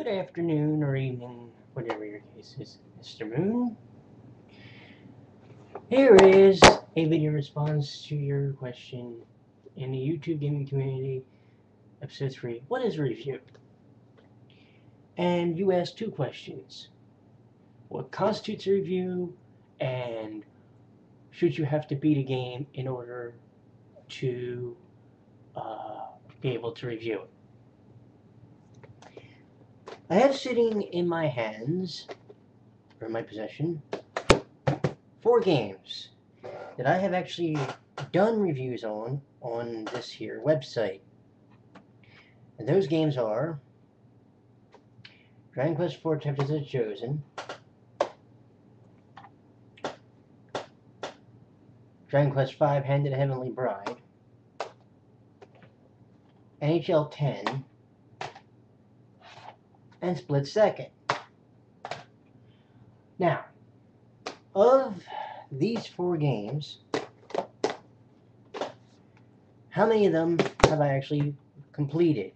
Good afternoon or evening, whatever your case is, Mr. Moon. Here is a video response to your question in the YouTube gaming community, episode 3. What is a review? And you asked two questions. What constitutes a review, and should you have to beat a game in order to be able to review it? I have sitting in my hands, or in my possession, 4 games that I have actually done reviews on this here website. And those games are Dragon Quest IV Chapters of the Chosen, Dragon Quest V Hand of the Heavenly Bride, NHL 10, and Split Second. Now, of these 4 games, how many of them have I actually completed?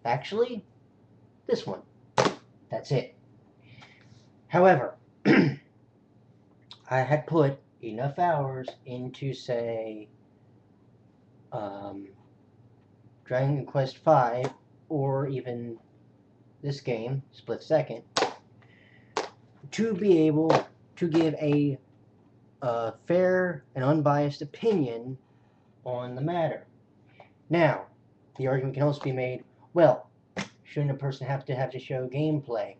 Actually, this one. That's it. However, I had put enough hours into, say, Dragon Quest V, or even this game, Split Second, to be able to give a fair and unbiased opinion on the matter. Now, the argument can also be made, well, shouldn't a person have to show gameplay?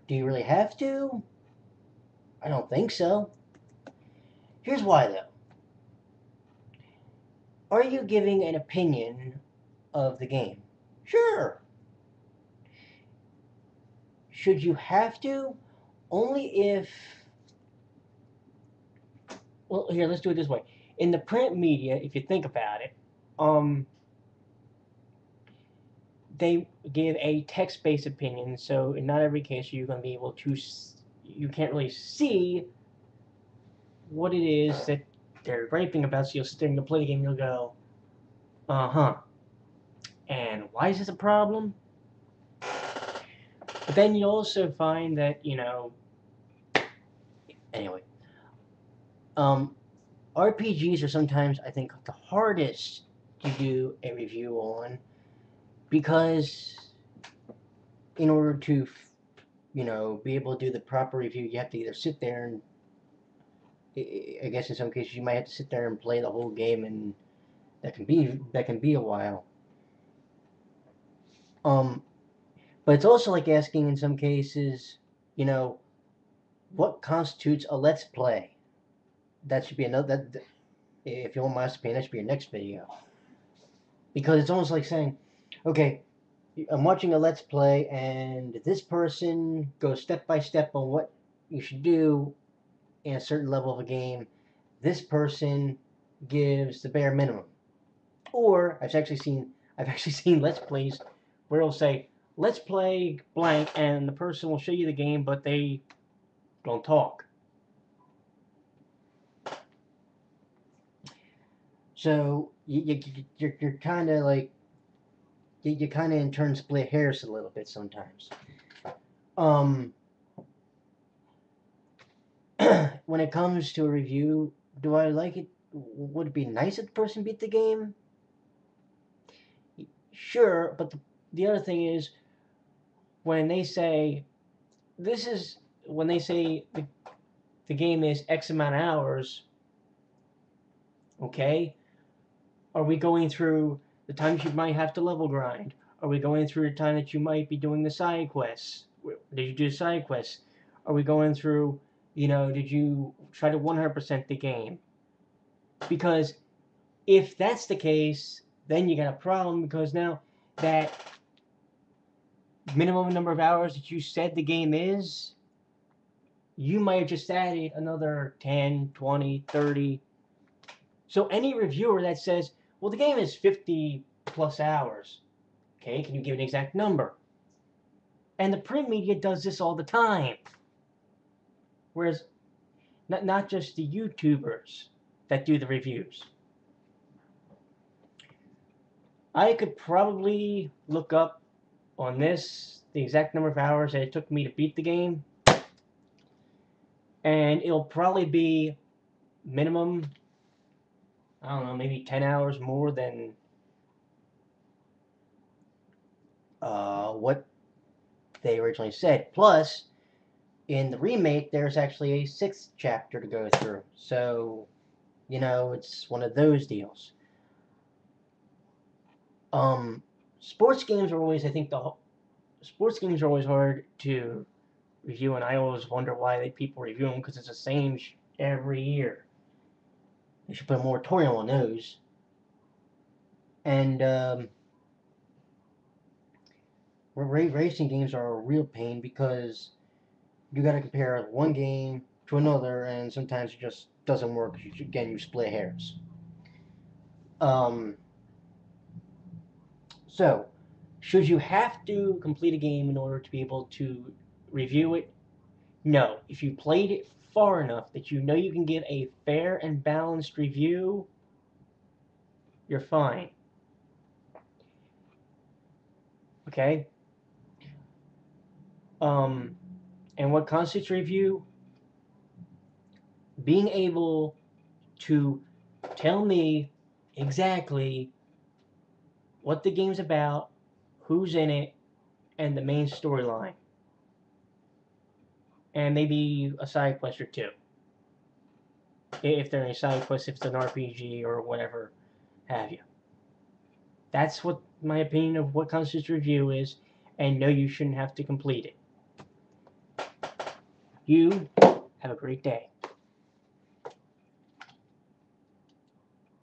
Do you really have to? I don't think so. Here's why, though. Are you giving an opinion of the game? Sure. Should you have to? Only if... Well, here, let's do it this way. In the print media, if you think about it, they give a text-based opinion, so in not every case you're going to be able to... You can't really see what it is that they're griping about, so you'll sit there and you'll play the game and you'll go, uh-huh. And why is this a problem? But then you'll also find that, anyway, RPGs are sometimes, I think, the hardest to do a review on, because in order to, be able to do the proper review, you have to either sit there and, I guess in some cases you might have to sit there and play the whole game, and that can be a while. But it's also like asking in some cases, what constitutes a let's play? That should be another. If you want my opinion, that should be your next video. Because it's almost like saying, okay, I'm watching a let's play, and this person goes step by step on what you should do in a certain level of a game. This person gives the bare minimum. Or I've actually seen let's plays where it'll say, let's play blank, and the person will show you the game, but they don't talk. So you're kind of like, you kind of in turn split hairs a little bit sometimes. When it comes to a review, do I like it? Would it be nice if the person beat the game? Sure, but the other thing is, when they say the game is X amount of hours, okay, are we going through the times you might have to level grind? Are we going through the time that you might be doing the side quests? Did you do side quests? Are we going through, did you try to 100% the game? Because if that's the case, then you got a problem, because now that minimum number of hours that you said the game is, you might have just added another 10, 20, 30. So any reviewer that says, well, the game is 50 plus hours, okay, can you give an exact number? And the print media does this all the time. Whereas, not just the YouTubers that do the reviews. I could probably look up on this the exact number of hours that it took me to beat the game, and it'll probably be minimum, I don't know, maybe 10 hours more than what they originally said. Plus, in the remake, there's actually a sixth chapter to go through. So, it's one of those deals. Um, sports games are always, I think, sports games are always hard to review, and I always wonder why people review them because it's the same every year. They should put a moratorium on those. And racing games are a real pain because you got to compare one game to another, and sometimes it just doesn't work. You split hairs. So, should you have to complete a game in order to be able to review it? No. If you played it far enough that you know you can give a fair and balanced review, you're fine. Okay? And what constitutes a review? Being able to tell me exactly what the game's about, who's in it, and the main storyline. And maybe a side quest or two. If there are any side quests, if it's an RPG or whatever have you. That's what my opinion of what constitutes review is, and no, you shouldn't have to complete it. You have a great day.